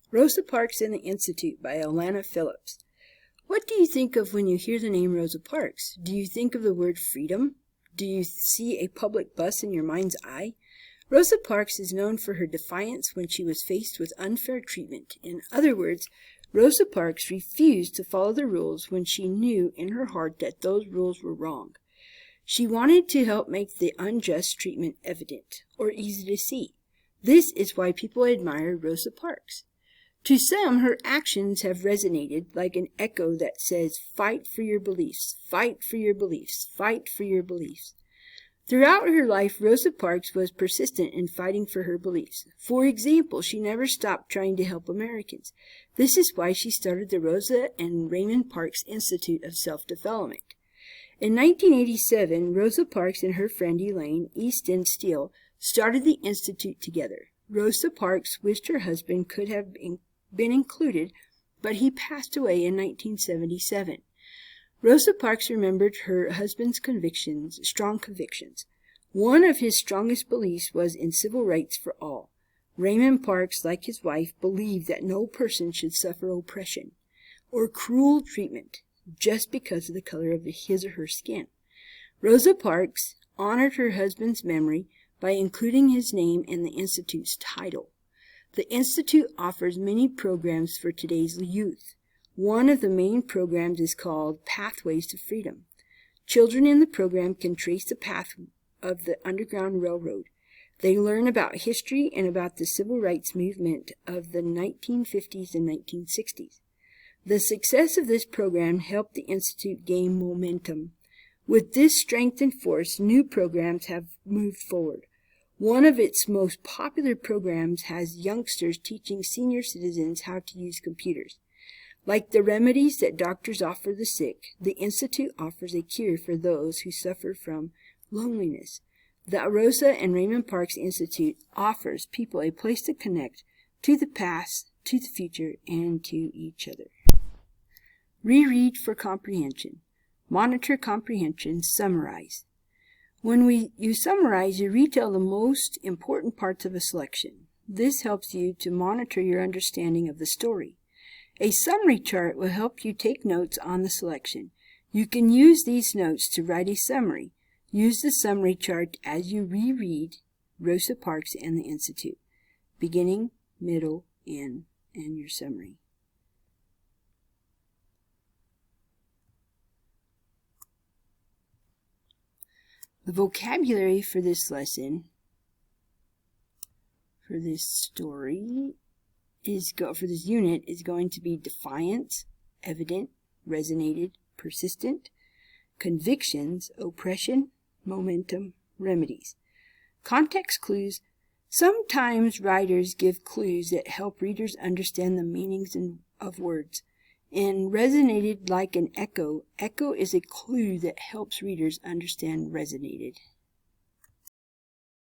Rosa Parks and the Institute by Alana Phillips. What do you think of when you hear the name Rosa Parks? Do you think of the word freedom? Do you see a public bus in your mind's eye? Rosa Parks is known for her defiance when she was faced with unfair treatment. In other words, Rosa Parks refused to follow the rules when she knew in her heart that those rules were wrong. She wanted to help make the unjust treatment evident or easy to see. This is why people admire Rosa Parks. To some, her actions have resonated like an echo that says, "Fight for your beliefs, fight for your beliefs, fight for your beliefs." Throughout her life, Rosa Parks was persistent in fighting for her beliefs. For example, she never stopped trying to help Americans. This is why she started the Rosa and Raymond Parks Institute of Self-Development. In 1987, Rosa Parks and her friend Elaine Easton Steele started the Institute together. Rosa Parks wished her husband could have been included, but he passed away in 1977. Rosa Parks remembered her husband's strong convictions. One of his strongest beliefs was in civil rights for all. Raymond Parks, like his wife, believed that no person should suffer oppression or cruel treatment just because of the color of his or her skin. Rosa Parks honored her husband's memory by including his name in the Institute's title. The Institute offers many programs for today's youth. One of the main programs is called Pathways to Freedom. Children in the program can trace the path of the Underground Railroad. They learn about history and about the civil rights movement of the 1950s and 1960s. The success of this program helped the Institute gain momentum. With this strength and force, new programs have moved forward. One of its most popular programs has youngsters teaching senior citizens how to use computers. Like the remedies that doctors offer the sick, the Institute offers a cure for those who suffer from loneliness. The Rosa and Raymond Parks Institute offers people a place to connect to the past, to the future, and to each other. Reread for comprehension. Monitor comprehension. Summarize. When you summarize, you retell the most important parts of a selection. This helps you to monitor your understanding of the story. A summary chart will help you take notes on the selection. You can use these notes to write a summary. Use the summary chart as you reread Rosa Parks and the Institute. Beginning, middle, end, and your summary. The vocabulary for this lesson, for this story, for this unit is going to be defiance, evident, resonated, persistent, convictions, oppression, momentum, remedies. Context clues. Sometimes writers give clues that help readers understand the meanings of words. In resonated like an echo, echo is a clue that helps readers understand resonated.